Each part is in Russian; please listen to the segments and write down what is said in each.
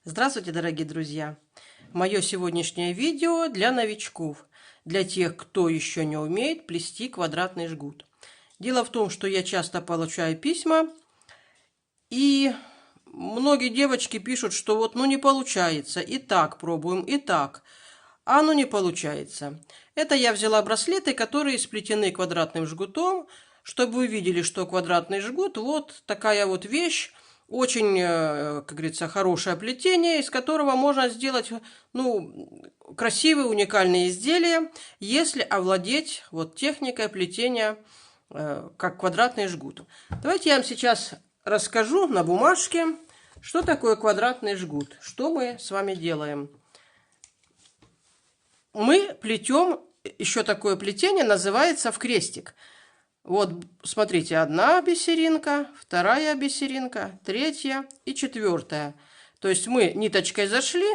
Здравствуйте, дорогие друзья! Мое сегодняшнее видео для новичков, для тех, кто еще не умеет плести квадратный жгут. Дело в том, что я часто получаю письма, и многие девочки пишут, что вот ну не получается, и так пробуем, и так, а ну не получается. Это я взяла браслеты, которые сплетены квадратным жгутом, чтобы вы видели, что квадратный жгут вот такая вот вещь, очень, как говорится, хорошее плетение, из которого можно сделать, ну, красивые, уникальные изделия, если овладеть вот техникой плетения, как квадратный жгут. Давайте я вам сейчас расскажу на бумажке, что такое квадратный жгут, что мы с вами делаем. Мы плетем, еще такое плетение называется в крестик. Вот, смотрите, одна бисеринка, вторая бисеринка, третья и четвертая. То есть мы ниточкой зашли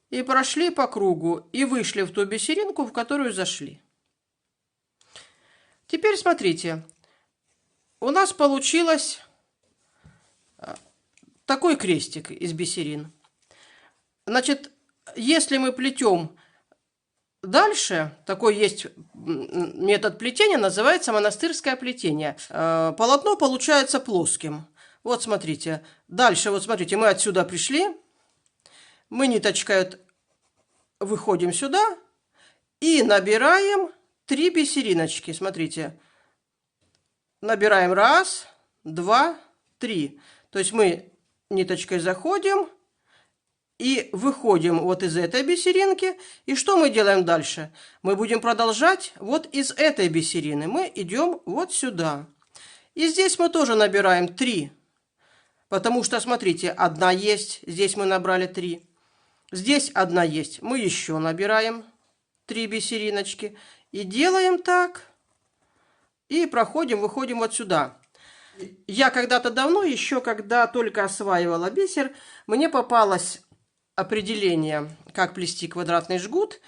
и прошли по кругу, и вышли в ту бисеринку, в которую зашли. Теперь смотрите, у нас получилось такой крестик из бисерин. Значит, если мы плетем дальше, такой есть метод плетения, называется монастырское плетение. Полотно получается плоским. Вот смотрите. Дальше, вот смотрите, мы отсюда пришли. Мы ниточкой выходим сюда и набираем 3 бисериночки. Смотрите. Набираем 1, 2, 3. То есть мы ниточкой заходим и выходим вот из этой бисеринки. И что мы делаем дальше? Мы будем продолжать вот из этой бисерины. Мы идем вот сюда. И здесь мы тоже набираем 3. Потому что, смотрите, одна есть. Здесь мы набрали 3. Здесь одна есть. Мы еще набираем 3 бисериночки. И делаем так. И проходим, выходим вот сюда. Я когда-то давно, еще когда только осваивала бисер, мне попалось определение, как плести квадратный жгут.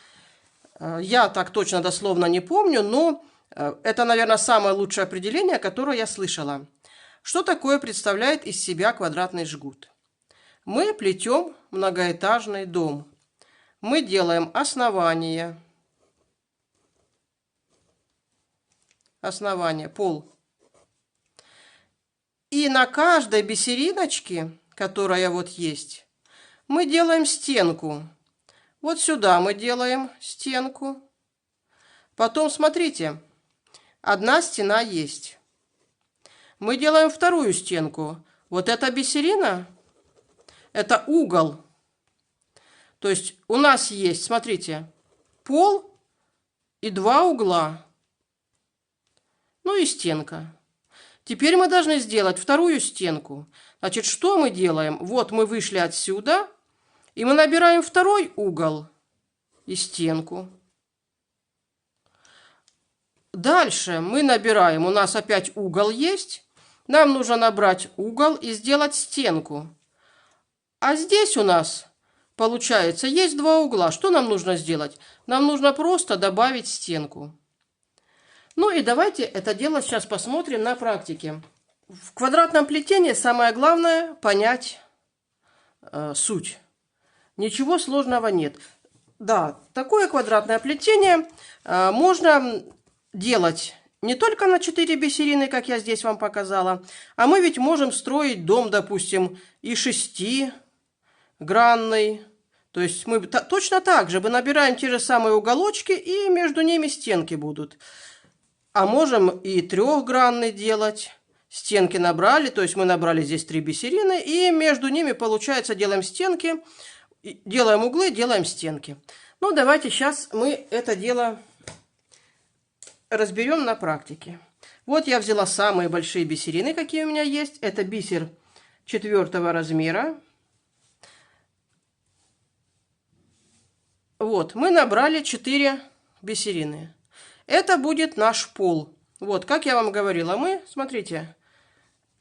Я так точно дословно не помню, но это, наверное, самое лучшее определение, которое я слышала. Что такое представляет из себя квадратный жгут? Мы плетем многоэтажный дом. Мы делаем основание, пол. И на каждой бисериночке, которая вот есть, мы делаем стенку. Вот сюда мы делаем стенку. Потом, смотрите, одна стена есть. Мы делаем вторую стенку. Вот эта бисерина, это угол. То есть у нас есть, смотрите, пол и 2 угла. Ну и стенка. Теперь мы должны сделать вторую стенку. Значит, что мы делаем? Вот мы вышли отсюда. И мы набираем второй угол и стенку. Дальше мы набираем, у нас опять угол есть. Нам нужно набрать угол и сделать стенку. А здесь у нас, получается, есть 2 угла. Что нам нужно сделать? Нам нужно просто добавить стенку. Ну и давайте это дело сейчас посмотрим на практике. В квадратном плетении самое главное понять суть. Ничего сложного нет. Да, такое квадратное плетение можно делать не только на 4 бисерины, как я здесь вам показала, а мы ведь можем строить дом, допустим, и 6-гранный. То есть мы точно так же мы набираем те же самые уголочки, и между ними стенки будут. А можем и 3-гранный делать. Стенки набрали, то есть мы набрали здесь 3 бисерины, и между ними, получается, делаем стенки. Делаем углы, делаем стенки. Ну, давайте сейчас мы это дело разберем на практике. Вот я взяла самые большие бисерины, какие у меня есть. Это бисер 4 размера. Вот, мы набрали 4 бисерины. Это будет наш пол. Вот, как я вам говорила, мы, смотрите,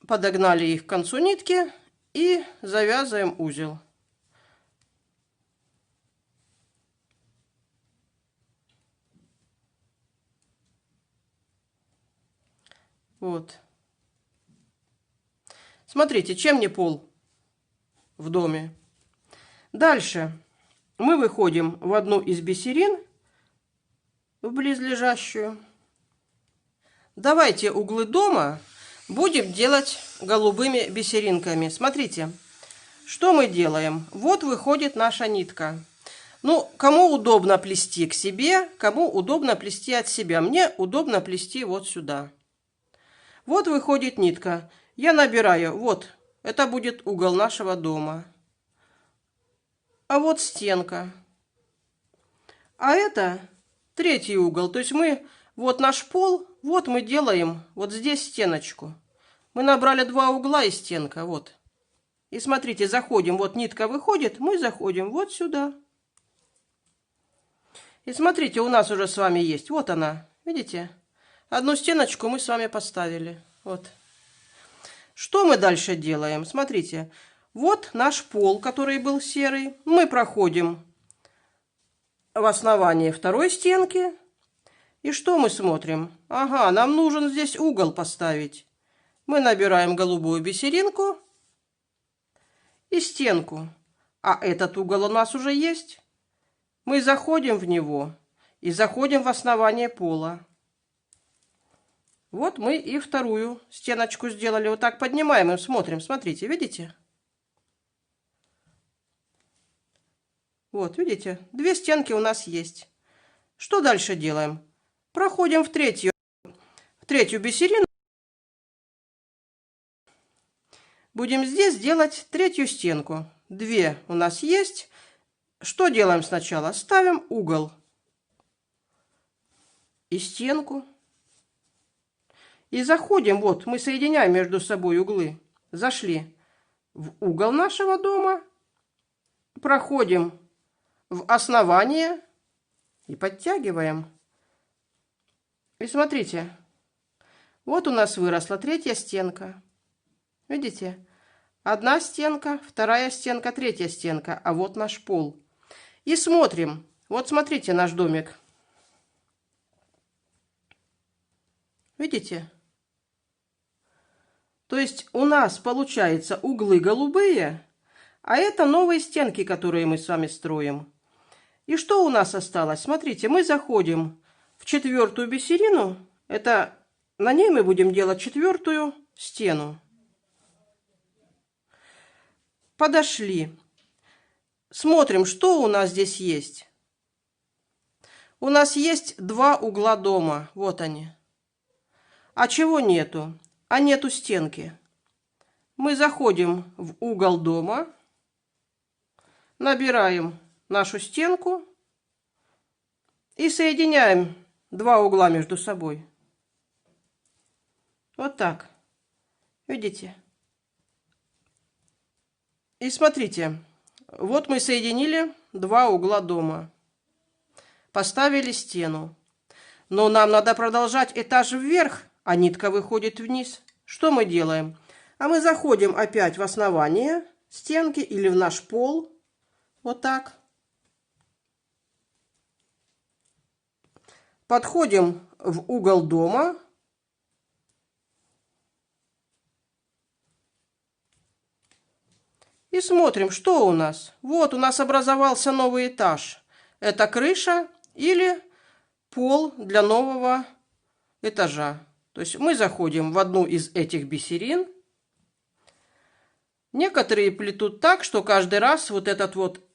подогнали их к концу нитки и завязываем узел. Вот. Смотрите, чем не пол в доме? Дальше мы выходим в одну из бисерин, в близлежащую. Давайте углы дома будем делать голубыми бисеринками. Смотрите, что мы делаем. Вот выходит наша нитка. Ну, кому удобно плести к себе, кому удобно плести от себя. Мне удобно плести вот сюда. Вот выходит нитка. Я набираю, вот, это будет угол нашего дома. А вот стенка. А это третий угол. То есть мы, вот наш пол, вот мы делаем вот здесь стеночку. Мы набрали два угла и стенка, вот. И смотрите, заходим, вот нитка выходит, мы заходим вот сюда. И смотрите, у нас уже с вами есть, вот она, видите? Одну стеночку мы с вами поставили, вот. Что мы дальше делаем? Смотрите, вот наш пол, который был серый. Мы проходим в основании второй стенки. И что мы смотрим? Ага, нам нужен здесь угол поставить. Мы набираем голубую бисеринку и стенку. А этот угол у нас уже есть. Мы заходим в него и заходим в основание пола. Вот мы и вторую стеночку сделали. Вот так поднимаем и смотрим. Смотрите, видите? Вот, видите? Две стенки у нас есть. Что дальше делаем? Проходим в третью бисерину. Будем здесь делать третью стенку. Две у нас есть. Что делаем сначала? Ставим угол и стенку. И заходим, вот, мы соединяем между собой углы. Зашли в угол нашего дома, проходим в основание и подтягиваем. И смотрите, вот у нас выросла третья стенка. Видите? Одна стенка, вторая стенка, третья стенка. А вот наш пол. И смотрим. Вот смотрите наш домик. Видите? То есть у нас получается углы голубые, а это новые стенки, которые мы с вами строим. И что у нас осталось? Смотрите, мы заходим в четвертую бисерину. Это на ней мы будем делать четвертую стену. Подошли. Смотрим, что у нас здесь есть. У нас есть два угла дома. Вот они. А чего нету? А нету стенки. Мы заходим в угол дома, набираем нашу стенку и соединяем два угла между собой. Вот так. Видите? И смотрите, вот мы соединили два угла дома. Поставили стену. Но нам надо продолжать этаж вверх, а нитка выходит вниз. Что мы делаем? А мы заходим опять в основание стенки или в наш пол. Вот так. Подходим в угол дома. И смотрим, что у нас. Вот у нас образовался новый этаж. Это крыша или пол для нового этажа. То есть мы заходим в одну из этих бисерин. Некоторые плетут так, что каждый раз вот этот вот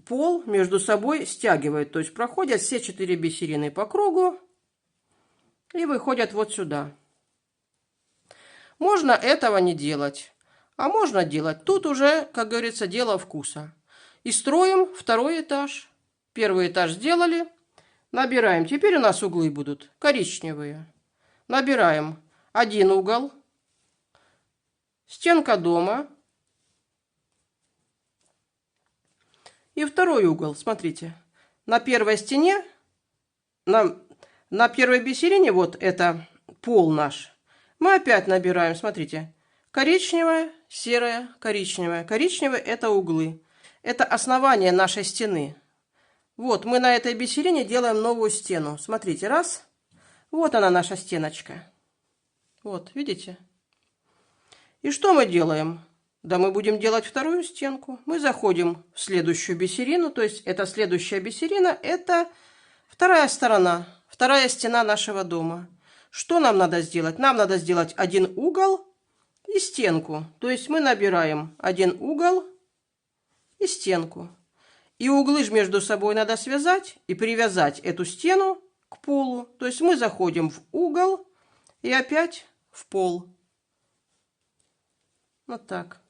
пол между собой стягивают. То есть проходят все 4 бисерины по кругу и выходят вот сюда. Можно этого не делать, а можно делать. Тут уже, как говорится, дело вкуса. И строим второй этаж. Первый этаж сделали. Набираем. Теперь у нас углы будут коричневые. Набираем один угол, стенка дома и второй угол. Смотрите, на первой стене, на первой бисерине, вот это пол наш, мы опять набираем, смотрите, коричневое, серое, коричневое. Коричневое – это углы, это основание нашей стены. Вот мы на этой бисерине делаем новую стену. Смотрите, раз. Вот она, наша стеночка. Вот, видите? И что мы делаем? Да мы будем делать вторую стенку. Мы заходим в следующую бисерину, то есть это следующая бисерина, это вторая сторона, вторая стена нашего дома. Что нам надо сделать? Нам надо сделать один угол и стенку. То есть мы набираем один угол и стенку. И углы же между собой надо связать и привязать эту стену к полу. То есть мы заходим в угол и опять в пол. Вот так.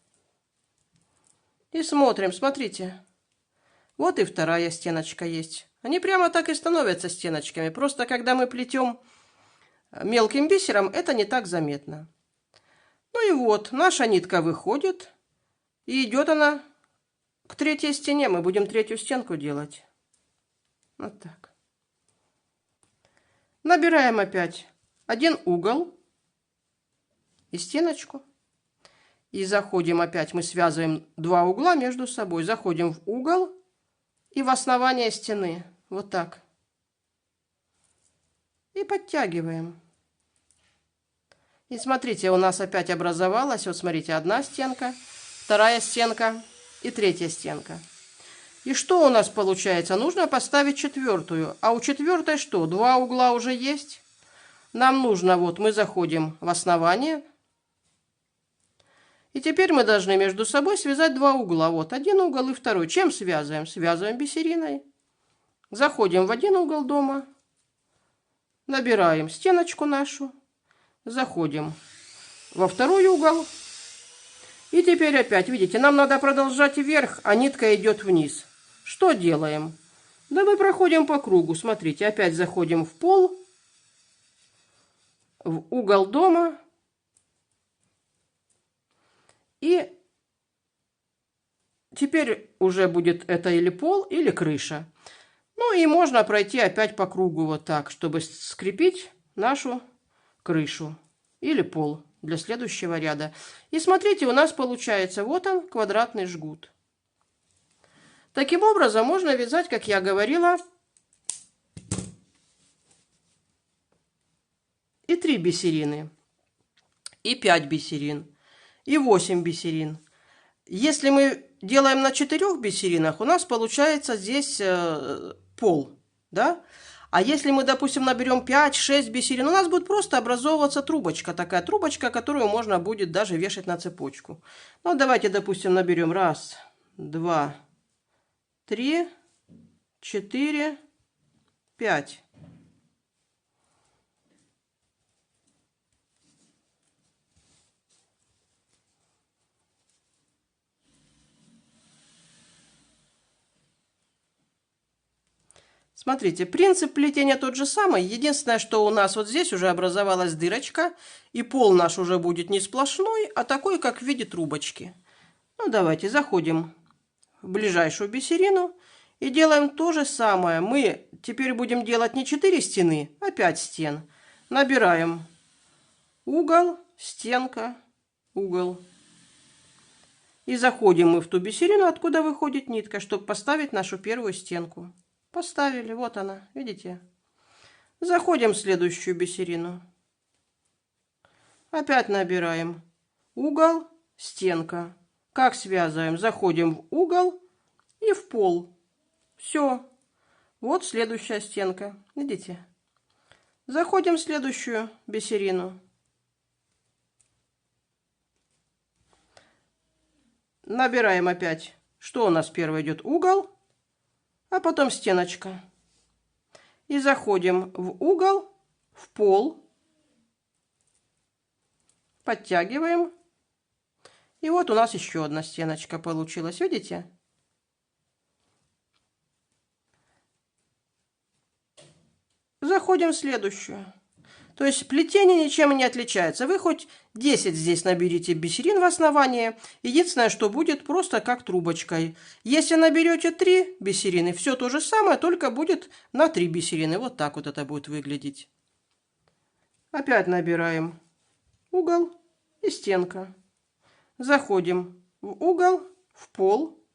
И смотрим, смотрите. Вот и вторая стеночка есть. Они прямо так и становятся стеночками. Просто когда мы плетем мелким бисером, это не так заметно. Ну и вот, наша нитка выходит. И идет она к третьей стене. Мы будем третью стенку делать. Вот так. Набираем опять один угол и стеночку. И заходим опять, мы связываем два угла между собой. Заходим в угол и в основание стены. Вот так. И подтягиваем. И смотрите, у нас опять образовалась, вот смотрите, одна стенка, вторая стенка и третья стенка. И что у нас получается? Нужно поставить четвертую. А у четвертой что? Два угла уже есть. Нам нужно, вот мы заходим в основание. И теперь мы должны между собой связать два угла. Вот один угол и второй. Чем связываем? Связываем бисериной. Заходим в один угол дома. Набираем стеночку нашу. Заходим во второй угол. И теперь опять, видите, нам надо продолжать вверх, а нитка идет вниз. Что делаем? Да мы проходим по кругу. Смотрите, опять заходим в пол, в угол дома. И теперь уже будет это или пол, или крыша. Ну и можно пройти опять по кругу вот так, чтобы скрепить нашу крышу или пол для следующего ряда. И смотрите, у нас получается вот он, квадратный жгут. Таким образом можно вязать, как я говорила, и 3 бисерины, и 5 бисерин, и 8 бисерин. Если мы делаем на 4 бисеринах, у нас получается здесь пол, да? А если мы, допустим, наберем 5-6 бисерин, у нас будет просто образовываться трубочка, такая трубочка, которую можно будет даже вешать на цепочку. Ну, давайте, допустим, наберем 1, 2, 3, 4, 5. Смотрите, принцип плетения тот же самый. Единственное, что у нас вот здесь уже образовалась дырочка, и пол наш уже будет не сплошной, а такой, как в виде трубочки. Ну, давайте заходим в ближайшую бисерину и делаем то же самое. Мы теперь будем делать не 4 стены, а 5 стен. Набираем угол, стенка, угол. И заходим мы в ту бисерину, откуда выходит нитка, чтобы поставить нашу первую стенку. Поставили, вот она, видите? Заходим в следующую бисерину. Опять набираем угол, стенка. Как связываем? Заходим в угол и в пол. Все. Вот следующая стенка. Видите? Заходим в следующую бисерину. Набираем опять. Что у нас первый идет? Угол. А потом стеночка. И заходим в угол, в пол. Подтягиваем. И вот у нас еще одна стеночка получилась. Видите? Заходим в следующую. То есть плетение ничем не отличается. Вы хоть 10 здесь наберите бисерин в основании. Единственное, что будет просто как трубочкой. Если наберете 3 бисерины, все то же самое, только будет на 3 бисерины. Вот так вот это будет выглядеть. Опять набираем угол и стенка. Заходим в угол, в пол.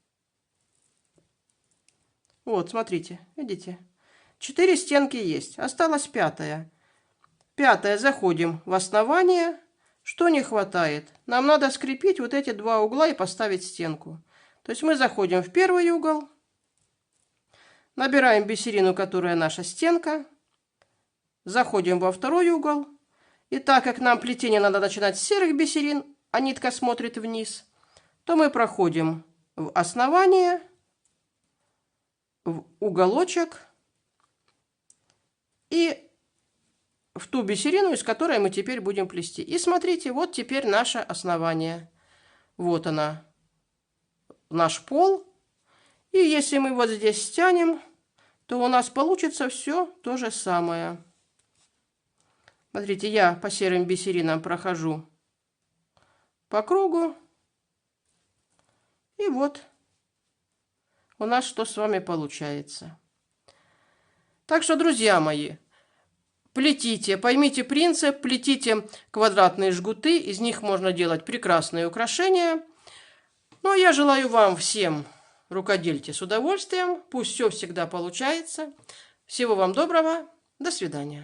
Вот, смотрите, видите? 4 стенки есть. Осталась 5-я. 5-я заходим в основание, Что не хватает? Нам надо скрепить вот эти два угла и поставить стенку. То есть мы заходим в первый угол, набираем бисерину, которая наша стенка, заходим во второй угол. И так как нам плетение надо начинать с серых бисерин, а нитка смотрит вниз, то мы проходим в основание, в уголочек и в ту бисерину, из которой мы теперь будем плести. И смотрите, вот теперь наше основание. Вот она, наш пол. И если мы вот здесь стянем, то у нас получится все то же самое. Смотрите, я по серым бисеринам прохожу по кругу. И вот у нас что с вами получается. Так что, друзья мои, плетите, поймите принцип, плетите квадратные жгуты, из них можно делать прекрасные украшения. Ну, а я желаю вам всем рукодельте с удовольствием, пусть все всегда получается. Всего вам доброго, до свидания.